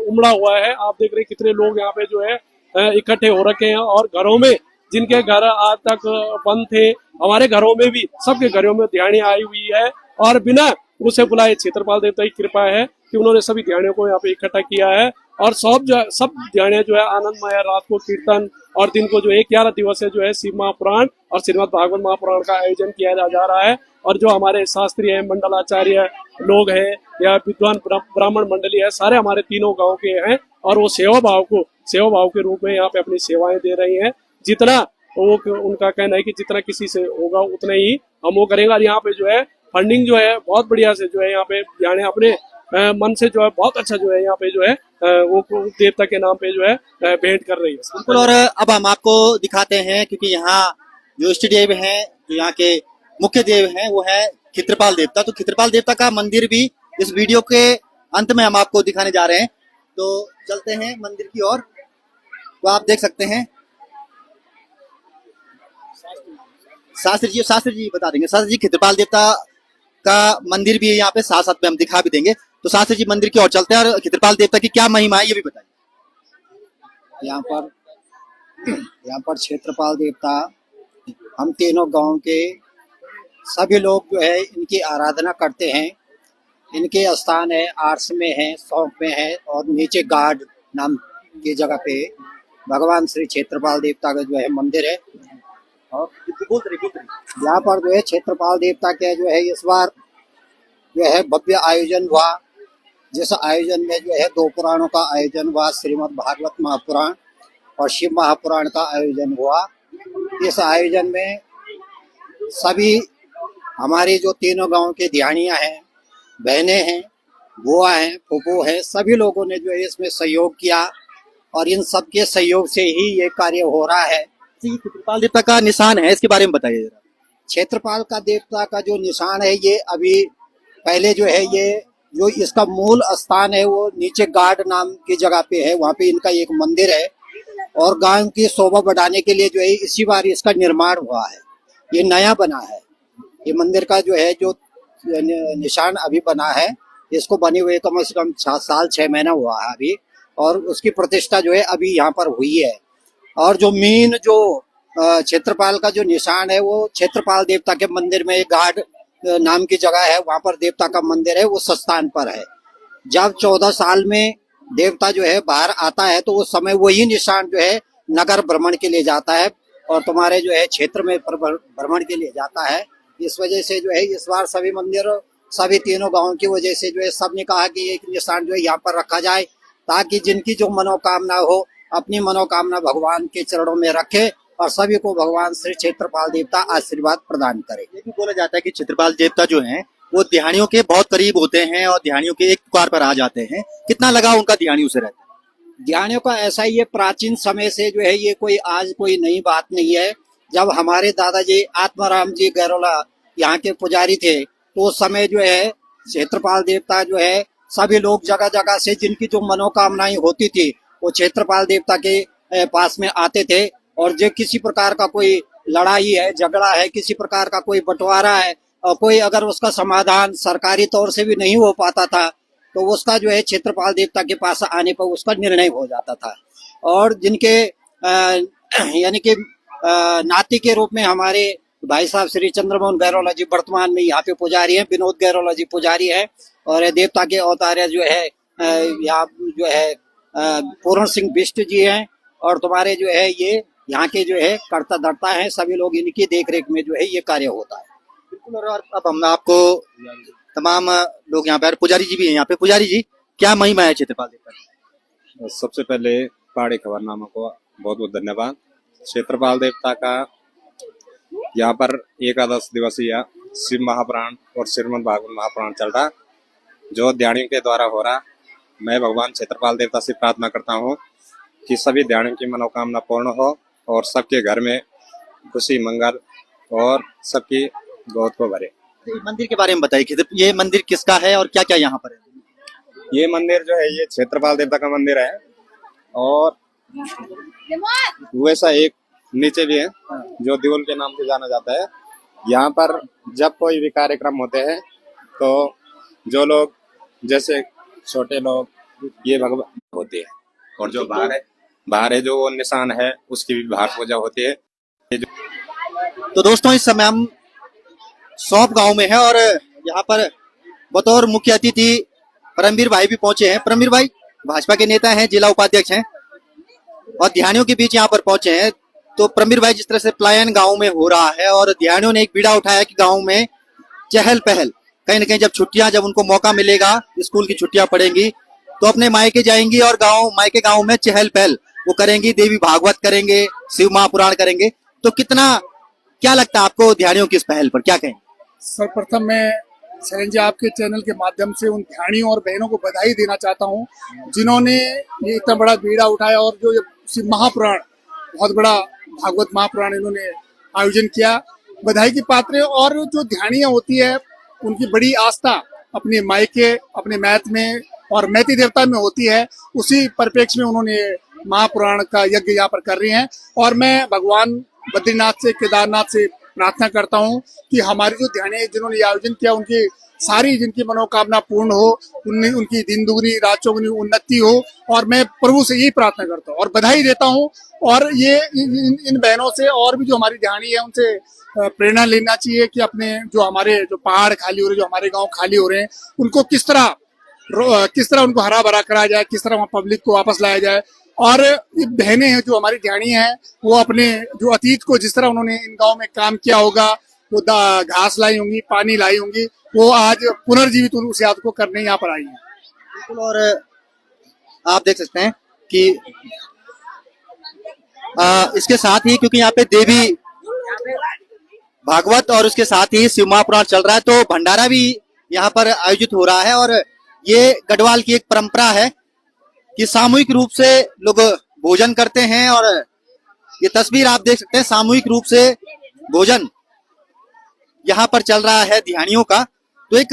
उमड़ा हुआ है, आप देख रहे हैं कितने लोग यहाँ पे जो है इकट्ठे हो रखे हैं। और घरों में जिनके घर आज तक बंद थे, हमारे घरों में भी सबके घरों में ध्यानी आई हुई है, और बिना उसे बुलाए क्षेत्रपाल देवता की कृपा है कि उन्होंने सभी ध्यानियों को यहाँ पे इकट्ठा किया है। और सब ध्यानियां जो है आनंदमय रात को कीर्तन और दिन को जो है 11 दिवसीय जो है शिव महापुराण और श्रीमद् भागवत महापुराण का आयोजन किया जा रहा है। और जो हमारे शास्त्रीय मंडलाचार्य लोग हैं या विद्वान ब्राह्मण मंडली है, सारे हमारे तीनों गांव के हैं, और वो सेवा भाव के रूप में यहाँ पे अपनी सेवाएं दे रही हैं। जितना वो उनका कहना है कि जितना किसी से होगा उतना ही हम वो करेंगे। और यहाँ पे जो है फंडिंग जो है बहुत बढ़िया से जो है यहाँ पे ध्यान अपने मन से जो है बहुत अच्छा जो है यहाँ पे जो है वो देवता के नाम पे जो है भेंट कर रही है। बिल्कुल। और अब हम आपको दिखाते हैं, क्योंकि यहाँ जो इष्ट देव हैं, जो यहाँ के मुख्य देव हैं, वो है क्षेत्रपाल देवता। तो क्षेत्रपाल देवता का मंदिर भी इस वीडियो के अंत में हम आपको दिखाने जा रहे हैं। तो चलते हैं मंदिर की ओर। तो आप देख सकते हैं, शास्त्री जी बता देंगे। शास्त्री जी, क्षेत्रपाल देवता का मंदिर भी है यहाँ पे, साथ साथ में हम दिखा भी देंगे। तो शास्त्री जी मंदिर की ओर चलते हैं और क्षेत्रपाल देवता की क्या महिमा है ये भी बताइए। यहाँ पर क्षेत्रपाल देवता हम तीनों गांव के सभी लोग जो है इनकी आराधना करते हैं। इनके स्थान है आर्स में है, सौंप में है, और नीचे गार्ड नाम की जगह पे भगवान श्री क्षेत्रपाल देवता का जो है मंदिर है। और यहाँ पर जो है क्षेत्रपाल देवता के जो है इस बार जो है भव्य आयोजन हुआ। जिस आयोजन में जो है 2 पुराणों का आयोजन हुआ, श्रीमद् भागवत महापुराण और शिव महापुराण का आयोजन हुआ। इस आयोजन में सभी हमारे जो तीनों गांव के ध्यानियां हैं, बहनें हैं, बुआ हैं, फूफू हैं, सभी लोगों ने जो है इसमें सहयोग किया, और इन सबके सहयोग से ही ये कार्य हो रहा है। क्षेत्रपाल देवता का निशान है, इसके बारे में बताइए जरा। क्षेत्रपाल का देवता का जो निशान है, ये अभी पहले जो है ये जो इसका मूल स्थान है वो नीचे गार्ड नाम की जगह पे है, वहाँ पे इनका एक मंदिर है। और गांव की शोभा बढ़ाने के लिए जो है इसी बार इसका निर्माण हुआ है, ये नया बना है। ये मंदिर का जो है जो निशान अभी बना है, इसको बने हुए कम से कम 6 साल 6 महीना हुआ है अभी, और उसकी प्रतिष्ठा जो है अभी यहाँ पर हुई है। और जो मेन जो क्षेत्रपाल का जो निशान है वो क्षेत्रपाल देवता के मंदिर में गार्ड नाम की जगह है, वहां पर देवता का मंदिर है, उस स्थान पर है। जब 14 साल में देवता जो है बाहर आता है तो उस समय वही निशान जो है नगर भ्रमण के लिए जाता है और तुम्हारे जो है क्षेत्र में भ्रमण के लिए जाता है। इस वजह से जो है इस बार सभी मंदिर सभी तीनों गांवों की वजह से जो है सबने कहा कि एक निशान जो है यहाँ पर रखा जाए, ताकि जिनकी जो मनोकामना हो अपनी मनोकामना भगवान के चरणों में रखे और सभी को भगवान श्री क्षेत्रपाल देवता आशीर्वाद प्रदान करे। ये भी बोला जाता है कि क्षेत्रपाल देवता जो हैं वो ध्यानियों के बहुत करीब होते हैं और ध्यानियों के एक पुकार पर आ जाते हैं। कितना लगाव उनका ध्यानियों से रहता है? ध्यानियों का ऐसा ही है, प्राचीन समय से जो है ये कोई आज कोई नई बात नहीं है। जब हमारे दादाजी आत्माराम जी गैरोला यहाँ के पुजारी थे तो उस समय जो है क्षेत्रपाल देवता जो है सभी लोग जगह जगह से जिनकी जो मनोकामनाएं होती थी वो क्षेत्रपाल देवता के पास में आते थे। और जो किसी प्रकार का कोई लड़ाई है, झगड़ा है, किसी प्रकार का कोई बंटवारा है और कोई अगर उसका समाधान सरकारी तौर से भी नहीं हो पाता था तो उसका जो है क्षेत्रपाल देवता के पास आने पर उसका निर्णय हो जाता था। और जिनके यानी कि नाती के रूप में हमारे भाई साहब श्री चंद्रमोहन गैरोला जी वर्तमान में यहाँ पे पुजारी हैं, विनोद गैरोला जी पुजारी है, और देवता के अवतार्य जो है यहाँ जो है पूर्ण सिंह बिष्ट जी हैं, और तुम्हारे जो है ये यहाँ के जो है कर्ता धर्ता है, सभी लोग इनकी देखरेख में जो है ये कार्य होता है। बिल्कुल। और अब हम आपको तमाम लोग यहाँ पे, पुजारी जी भी हैं यहाँ पे। पुजारी जी, क्या महिमा है क्षेत्रपाल देवता की? सबसे पहले पहाड़ी खबरनामा को बहुत बहुत धन्यवाद। क्षेत्रपाल देवता का यहाँ पर एकादश दिवसीय शिव महापुराण और श्रीमद् भागवत महापुराण चल रहा, जो ध्यानियों के द्वारा हो रहा। मैं भगवान क्षेत्रपाल देवता से प्रार्थना करता हूँ कि सभी ध्यानियों की मनोकामना पूर्ण हो और सबके घर में खुशी मंगल और सबकी गोद को भरे। मंदिर के बारे में बताइए, ये मंदिर किसका है और क्या क्या यहाँ पर है? ये मंदिर जो है ये क्षेत्रपाल देवता का मंदिर है, और वैसा एक नीचे भी है जो देवल के नाम से जाना जाता है। यहाँ पर जब कोई भी कार्यक्रम होते हैं तो जो लोग जैसे छोटे लोग ये भगवान होते हैं, और जो बाहर है जो वो निशान है उसकी भी बाहर पूजा होती है। तो दोस्तों, इस समय हम सौंप गांव में है और यहाँ पर बतौर मुख्य अतिथि परमवीर भाई भी पहुंचे हैं। परमवीर भाई भाजपा के नेता हैं, जिला उपाध्यक्ष हैं और ध्यानियों के बीच यहाँ पर पहुंचे हैं। तो परमवीर भाई, जिस तरह से पलायन गांव में हो रहा है और ध्यानियों ने एक बीड़ा उठाया कि गांव में चहल पहल, कहीं न कहीं जब उनको मौका मिलेगा, स्कूल की छुट्टियां पड़ेंगी तो अपने मायके जाएंगी और मायके गांव में चहल पहल वो करेंगी, देवी भागवत करेंगे, शिव महापुराण करेंगे। तो क्या लगता है आपको ध्यानियों की इस पहल पर, क्या कहें? सर्वप्रथम मैं शरण जी आपके चैनल के माध्यम से उन ध्यानियों और बहनों को बधाई देना चाहता हूं जिन्होंने ये इतना बड़ा बीड़ा उठाया और जो ये शिव महापुराण, बहुत बड़ा भागवत महापुराण इन्होंने आयोजन किया। बधाई की पात्र है। और जो ध्यानियां होती है उनकी बड़ी आस्था अपने मायके, अपने मैत में और मैती देवता में होती है। उसी परिप्रेक्ष्य में उन्होंने महापुराण का यज्ञ यहाँ पर कर रही हैं। और मैं भगवान बद्रीनाथ से, केदारनाथ से प्रार्थना करता हूँ कि हमारी जो ध्यानी जिन्होंने ये आयोजन किया उनकी सारी जिनकी मनोकामना पूर्ण हो, उनकी दिन दुगनी रात चौगुनी उन्नति हो। और मैं प्रभु से यही प्रार्थना करता हूँ और बधाई देता हूँ। और ये इन बहनों से और भी जो हमारी ध्यानी है उनसे प्रेरणा लेना चाहिए कि अपने जो हमारे जो पहाड़ खाली हो रहे, जो हमारे गांव खाली हो रहे हैं, उनको किस तरह उनको हरा भरा कराया जाए, किस तरह वहाँ पब्लिक को वापस लाया जाए। और ये बहनें हैं जो हमारी ध्यानी हैं, वो अपने जो अतीत को जिस तरह उन्होंने इन गांव में काम किया होगा, वो घास लाई होंगी, पानी लाई होंगी, वो आज पुनर्जीवित उस याद को करने यहाँ पर आई है। बिल्कुल। और आप देख सकते हैं कि इसके साथ ही, क्योंकि यहाँ पे देवी भागवत और उसके साथ ही शिव महापुराण चल रहा है, तो भंडारा भी यहाँ पर आयोजित हो रहा है। और ये गढ़वाल की एक परंपरा है कि सामूहिक रूप से लोग भोजन करते हैं। और ये तस्वीर आप देख सकते हैं, सामूहिक रूप से भोजन यहाँ पर चल रहा है ध्यानियों का। तो एक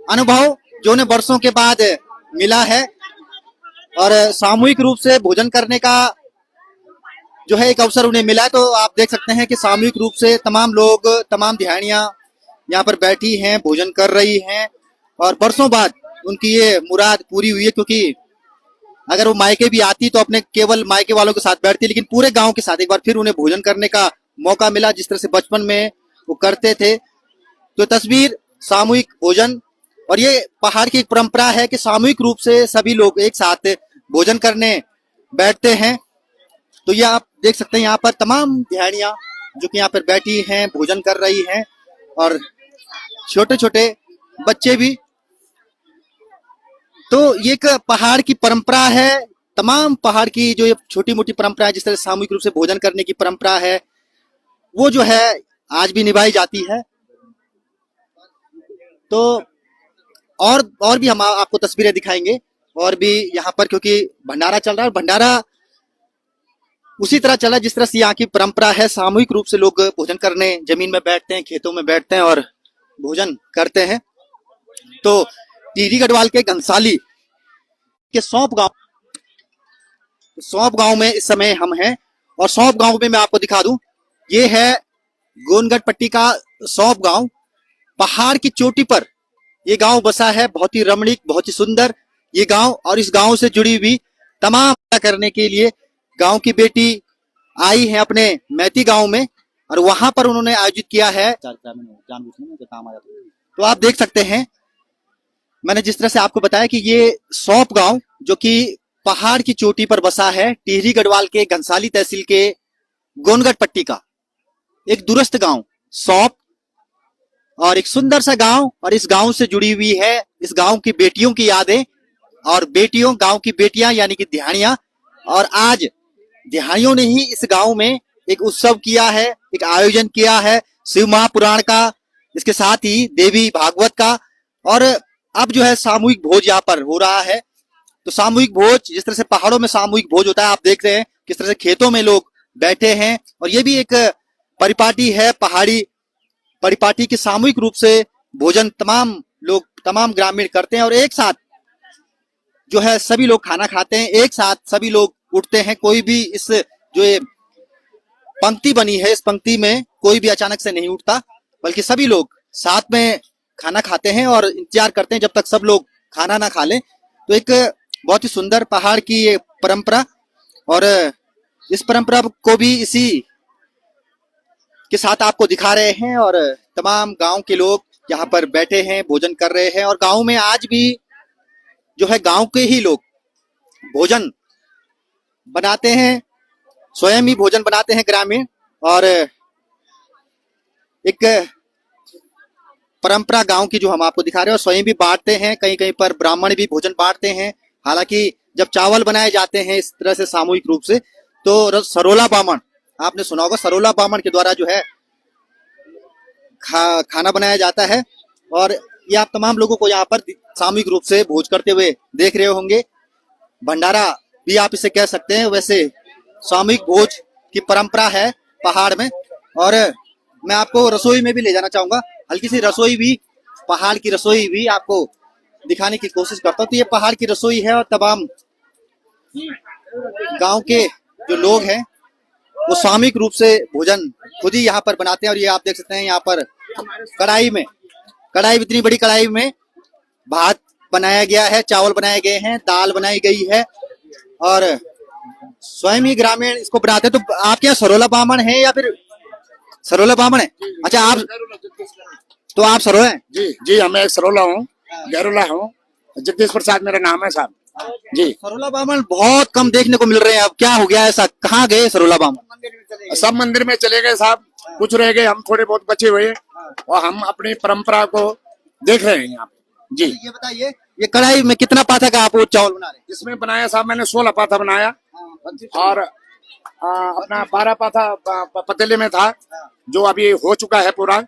अनुभव जो उन्हें वर्षों के बाद मिला है और सामूहिक रूप से भोजन करने का जो है एक अवसर उन्हें मिला है। तो आप देख सकते हैं कि सामूहिक रूप से तमाम लोग, तमाम ध्यानियां यहाँ पर बैठी हैं, भोजन कर रही हैं और वर्षों बाद उनकी ये मुराद पूरी हुई है। क्योंकि अगर वो मायके भी आती तो अपने केवल मायके वालों के साथ बैठती, लेकिन पूरे गांव के साथ एक बार फिर उन्हें भोजन करने का मौका मिला, जिस तरह से बचपन में वो करते थे। तो तस्वीर सामूहिक भोजन, और ये पहाड़ की एक परंपरा है कि सामूहिक रूप से सभी लोग एक साथ भोजन करने बैठते हैं। तो ये आप देख सकते हैं, यहाँ पर तमाम ध्यानियां जो कि यहाँ पर बैठी हैं, भोजन कर रही हैं और छोटे छोटे बच्चे भी। तो ये एक पहाड़ की परंपरा है, तमाम पहाड़ की जो ये छोटी मोटी परंपरा है, जिस तरह सामूहिक रूप से भोजन करने की परंपरा है, वो जो है आज भी निभाई जाती है। तो और भी हम आपको तस्वीरें दिखाएंगे और भी यहाँ पर, क्योंकि भंडारा चल रहा है। भंडारा उसी तरह चला जिस तरह से यहाँ की परंपरा है, सामूहिक रूप से लोग भोजन करने जमीन में बैठते हैं, खेतों में बैठते हैं और भोजन करते हैं। तो टिहरी गढ़वाल के घनसाली के सौंप गांव में इस समय हम हैं और सौंप गांव में मैं आपको दिखा दूं, ये है गोनगढ़ पट्टी का सौंप गांव। पहाड़ की चोटी पर ये गांव बसा है, बहुत ही रमणीक, बहुत ही सुंदर ये गांव। और इस गांव से जुड़ी हुई तमाम करने के लिए गांव की बेटी आई हैं अपने मैती गांव में और वहां पर उन्होंने आयोजित किया है। तो आप देख सकते हैं, मैंने जिस तरह से आपको बताया कि ये सौंप गांव जो कि पहाड़ की चोटी पर बसा है, टिहरी गढ़वाल के घनसाली तहसील के गोनगढ़ पट्टी का एक दूरस्थ गांव सौंप, और एक सुंदर सा गांव, और इस गांव से जुड़ी हुई है इस गांव की बेटियों की यादें और बेटियों, गांव की बेटियां यानी कि दिहाड़ियां। और आज दिहाड़ियों ने ही इस गांव में एक उत्सव किया है, एक आयोजन किया है शिव महापुराण का, इसके साथ ही देवी भागवत का, और अब जो है सामूहिक भोज यहाँ पर हो रहा है। तो सामूहिक भोज, जिस तरह से पहाड़ों में सामूहिक भोज होता है, आप देख रहे हैं किस तरह से खेतों में लोग बैठे हैं, और ये भी एक परिपाटी है, पहाड़ी परिपाटी की सामूहिक रूप से भोजन तमाम लोग, तमाम ग्रामीण करते हैं, और एक साथ जो है सभी लोग खाना खाते हैं, एक साथ सभी लोग उठते हैं। कोई भी इस जो ये पंक्ति बनी है, इस पंक्ति में कोई भी अचानक से नहीं उठता, बल्कि सभी लोग साथ में खाना खाते हैं और इंतजार करते हैं जब तक सब लोग खाना ना खा लें। तो एक बहुत ही सुंदर पहाड़ की ये परंपरा, और इस परंपरा को भी इसी के साथ आपको दिखा रहे हैं, और तमाम गांव के लोग यहाँ पर बैठे हैं, भोजन कर रहे हैं। और गांव में आज भी जो है गांव के ही लोग भोजन बनाते हैं, स्वयं ही भोजन बनाते हैं ग्रामीण, और एक परंपरा गांव की जो हम आपको दिखा रहे हैं, और स्वयं भी बांटते हैं। कहीं कहीं पर ब्राह्मण भी भोजन बांटते हैं। हालांकि जब चावल बनाए जाते हैं इस तरह से सामूहिक रूप से, तो सरोला बामण, आपने सुना होगा, सरोला बामण के द्वारा जो है खाना बनाया जाता है। और ये आप तमाम लोगों को यहाँ पर सामूहिक रूप से भोज करते हुए देख रहे होंगे। भंडारा भी आप इसे कह सकते हैं। वैसे सामूहिक भोज की परंपरा है पहाड़ में, और मैं आपको रसोई में भी ले जाना चाहूंगा, हल्की सी रसोई भी, पहाड़ की रसोई भी आपको दिखाने की कोशिश करता हूँ। तो ये पहाड़ की रसोई है, और तमाम गांव के जो लोग हैं वो सामूहिक रूप से भोजन खुद ही यहाँ पर बनाते हैं। और ये आप देख सकते हैं यहाँ पर कढ़ाई में, कढ़ाई, इतनी बड़ी कढ़ाई में भात बनाया गया है, चावल बनाए गए हैं, दाल बनाई गई है, और स्वयं ही ग्रामीण इसको बनाते हैं। तो आपके यहाँ सरोला बामण है या फिर सरोला बामण है? अच्छा, आप तो आप सरोला हैं? जी जी, मैं एक सरोला हूँ, गैरोला हूँ, जगदीश प्रसाद मेरा नाम है साहब जी। सरोला बामण बहुत कम देखने को मिल रहे हैं, अब क्या हो गया ऐसा? कहाँ गए सरोला बामण? सब मंदिर में चले गए साहब, कुछ रह गए, हम थोड़े बहुत बचे हुए, और हम अपनी परंपरा को देख रहे हैं यहाँ पे जी। ये बताइए, ये कढ़ाई में कितना पाथा का आप वो चावल बना रहे हैं? इसमें बनाया साहब मैंने 16 पाथा बनाया, और अपना 12 पाथा पतीले में था, जो अभी हो चुका है पूरा,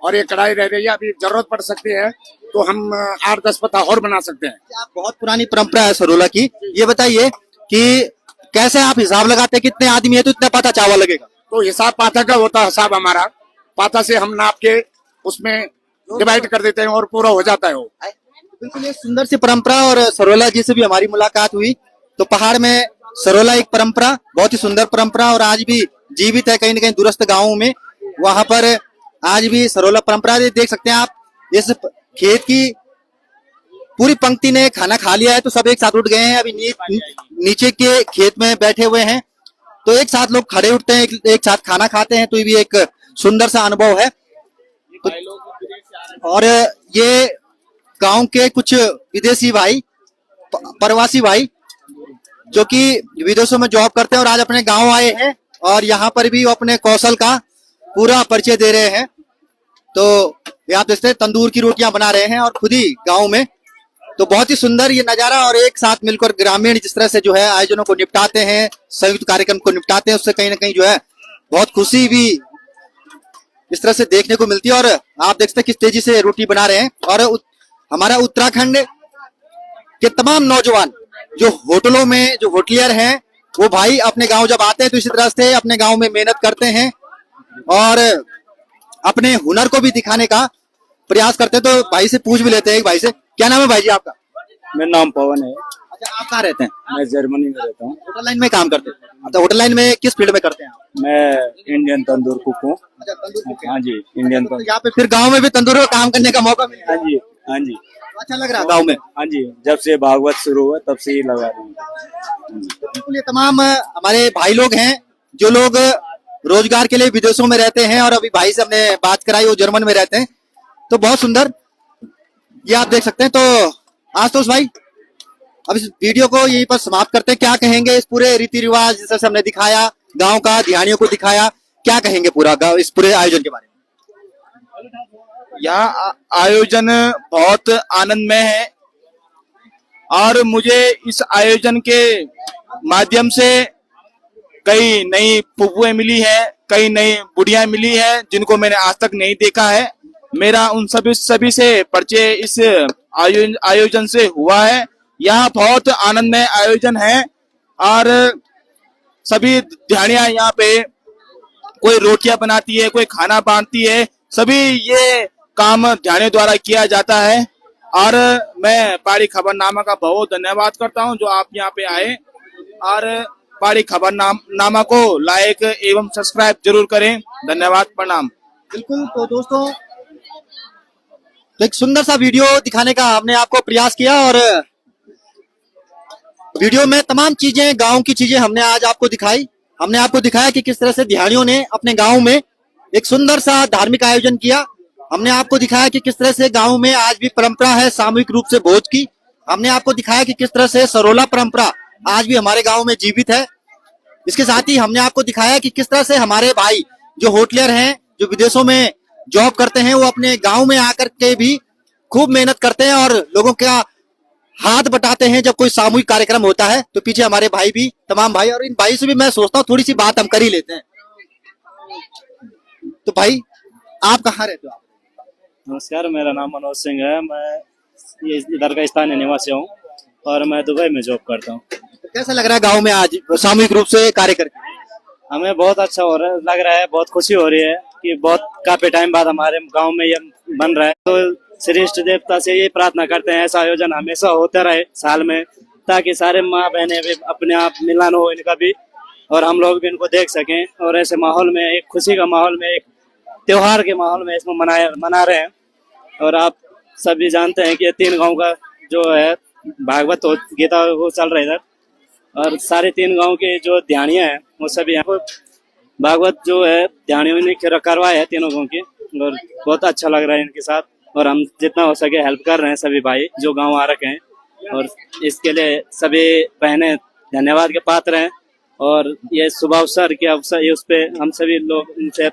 और ये कढ़ाई रह रही है, अभी जरूरत पड़ सकती है तो हम 8-10 पाथा और बना सकते हैं। आप बहुत पुरानी परंपरा है सरोला की। ये बताइए कि कैसे आप हिसाब लगाते हैं, कितने आदमी है तो इतना पाथा चावल लगेगा? तो हिसाब पाथा का होता है साहब, हमारा पाथा से हम नाप के उसमें डिवाइड कर देते हैं और पूरा हो जाता है वो। बिल्कुल एक सुंदर सी परंपरा, और सरोला जी से भी हमारी मुलाकात हुई। तो पहाड़ में सरोला एक परंपरा, बहुत ही सुंदर परंपरा, और आज भी जीवित है कहीं न कहीं दूरस्थ गाँवों में, वहां पर आज भी सरोला परंपरा। देख सकते हैं आप, इस खेत की पूरी पंक्ति ने खाना खा लिया है, तो सब एक साथ उठ गए हैं। अभी नीचे के खेत में बैठे हुए हैं, तो एक साथ लोग खड़े उठते हैं, एक साथ खाना खाते हैं, तो ये भी एक सुंदर सा अनुभव है। और ये गांव के कुछ विदेशी भाई, प्रवासी भाई, जो कि विदेशों में जॉब करते हैं और आज अपने गांव आए हैं, और यहाँ पर भी वो अपने कौशल का पूरा परिचय दे रहे हैं। तो यहाँ पे तंदूर की रोटियां बना रहे हैं, और खुद ही गाँव में। तो बहुत ही सुंदर ये नजारा, और एक साथ मिलकर ग्रामीण जिस तरह से जो है आयोजनों को निपटाते हैं, संयुक्त कार्यक्रम को निपटाते हैं, उससे कहीं ना कहीं जो है बहुत खुशी भी इस तरह से देखने को मिलती है। और आप देखते हैं किस तेजी से रोटी बना रहे हैं। और हमारा उत्तराखंड के तमाम नौजवान जो होटलों में जो होटलियर हैं, वो भाई अपने गांव जब आते हैं तो इसी तरह से अपने गांव में मेहनत करते हैं और अपने हुनर को भी दिखाने का प्रयास करते हैं। तो भाई से पूछ भी लेते हैं, एक भाई से, क्या नाम है भाई जी आपका? मेरा नाम पवन है। अच्छा, आप कहाँ रहते हैं? मैं जर्मनी में रहता हूँ। होटल लाइन में काम करते हैं? अच्छा, होटल लाइन में किस फील्ड में करते हैं आप? मैं इंडियन तंदूर कुक हूँ। अच्छा, तंदूर कुक। हाँ जी, इंडियन तो यहाँ पे फिर गांव में भी तंदूर का काम करने का मौका मिला? हाँ जी, हाँ जी, अच्छा लग रहा है गाँव में? हाँ जी, जब से भागवत शुरू हुआ तब से ही लगा रहे हैं। बिल्कुल, ये तमाम हमारे भाई लोग हैं जो लोग रोजगार के लिए विदेशों में रहते हैं, और अभी भाई से हमने बात कराई, वो जर्मन में रहते हैं। तो बहुत सुंदर ये आप देख सकते हैं। तो आशुतोष भाई, अब इस वीडियो को यहीं पर समाप्त करते हैं। क्या कहेंगे इस पूरे रीति रिवाज जैसे हमने दिखाया, गांव का ध्यानियों को दिखाया, क्या कहेंगे पूरा गांव इस पूरे आयोजन के बारे में? यह आयोजन बहुत आनंदमय है और मुझे इस आयोजन के माध्यम से कई नई फुफुएं मिली है, कई नई बुढ़ियां मिली है जिनको मैंने आज तक नहीं देखा है। मेरा उन सभी से परिचय इस आयोजन से हुआ है। यह बहुत आनंदमय आयोजन है और सभी ध्यानियां यहाँ पे, कोई रोटियां बनाती है, कोई खाना बांटती है, सभी ये काम ध्यानियों द्वारा किया जाता है। और मैं पहाड़ी खबरनामा का बहुत धन्यवाद करता हूं जो आप यहाँ पे आए, और पहाड़ी खबरनामा को लाइक एवं सब्सक्राइब जरूर करें। धन्यवाद, प्रणाम। बिल्कुल। तो दोस्तों, तो एक सुंदर सा वीडियो दिखाने का हमने आपको प्रयास किया, और वीडियो में तमाम चीजें, गांव की चीजें हमने आज आपको दिखाई। हमने आपको दिखाया कि किस तरह से ध्यानियों ने अपने गांव में एक सुंदर सा धार्मिक आयोजन किया। हमने आपको दिखाया कि किस तरह से गांव में आज भी परंपरा है सामूहिक रूप से भोज की। हमने आपको दिखाया कि किस तरह से सरोला परंपरा आज भी हमारे गांव में जीवित है। इसके साथ ही हमने आपको दिखाया कि किस तरह से हमारे भाई जो होटलियर हैं, जो विदेशों में जॉब करते हैं, वो अपने गांव में आकर के भी खूब मेहनत करते हैं और लोगों का हाथ बटाते हैं जब कोई सामूहिक कार्यक्रम होता है। तो पीछे हमारे भाई भी, तमाम भाई, और इन भाई से भी मैं सोचता हूँ थोड़ी सी बात हम कर ही लेते हैं। तो भाई, आप कहाँ रहते हो? नमस्कार, मेरा नाम मनोज सिंह है। मैं ये इधर का स्थानीय निवासी हूँ और मैं दुबई में जॉब करता हूँ। तो कैसा लग रहा है गांव में आज सामूहिक रूप से कार्य करके? हमें बहुत अच्छा लग रहा है, बहुत खुशी हो रही है कि बहुत काफी टाइम बाद हमारे गांव में ये बन रहा है। तो श्री इष्ट देवता से ये प्रार्थना करते हैं ऐसा आयोजन हमेशा होता रहे साल में, ताकि सारे माँ बहनें भी अपने आप मिलन हो इनका भी, और हम लोग भी इनको देख सकें। और ऐसे माहौल में, एक खुशी का माहौल में, एक त्योहार के माहौल में इसको मना रहे हैं। और आप सभी जानते हैं कि ये 3 गांव का जो है भागवत गीता वो चल रहा है इधर, और सारे 3 गांव के जो ध्यानियां हैं वो सभी यहाँ भागवत जो है ध्यानियों ने करवाए है 3 गांव की, और बहुत अच्छा लग रहा है इनके साथ। और हम जितना हो सके हेल्प कर रहे हैं सभी भाई जो गांव आ रखे हैं, और इसके लिए सभी बहनें धन्यवाद के पात्र हैं। और ये शुभ अवसर के अवसर उस पे हम सभी लोग इनसे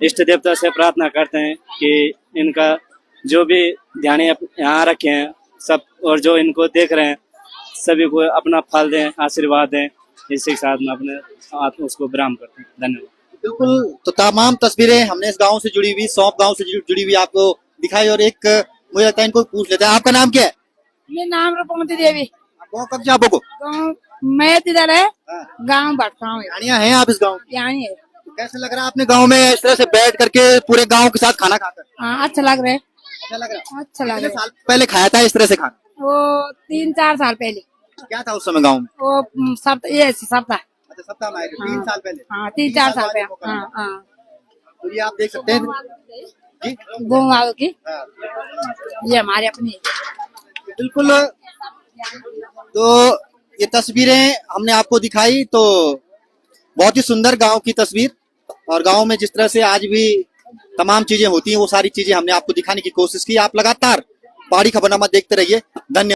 इष्ट देवता से प्रार्थना करते हैं कि इनका जो भी ध्यानी यहाँ रखे हैं सब, और जो इनको देख रहे हैं सभी को अपना फल दें, आशीर्वाद दें। इसी के साथ में अपने उसको विराम करते हैं। धन्यवाद। बिल्कुल। तो तमाम तस्वीरें हमने इस गांव से जुड़ी हुई, सौंप गांव से जुड़ी हुई आपको दिखाई, और एक मुझे लगता है इनको पूछ लेते हैं, आपका नाम क्या है? मेरा नाम रूपमती देवी। गाँव कब जाओ को? मैं इधर है, गाँव बढ़ता हूँ। ध्यानियां हैं आप इस गाँव? यहाँ है। कैसे लग रहा है आपने गांव में इस तरह से बैठ करके पूरे गांव के साथ खाना खाकर? हाँ, अच्छा लग रहा है। अच्छा लग रहा है? अच्छा लग रहा है। साल पहले खाया था इस तरह से खाना? वो 3-4 साल पहले। क्या था उस समय गांव में? वो सप्ताह। अच्छा, सप्ताह में आए थे 3 साल पहले? हाँ, 3-4 साल पहले। हाँ। तो ये आप देख सकते हैं गाँव वालों की, ये हमारे अपनी। बिल्कुल। तो ये तस्वीरें हमने आपको दिखाई, तो बहुत ही सुंदर गांव की तस्वीर, और गांव में जिस तरह से आज भी तमाम चीजें होती हैं वो सारी चीजें हमने आपको दिखाने की कोशिश की। आप लगातार पहाड़ी खबरनामा देखते रहिए। धन्यवाद।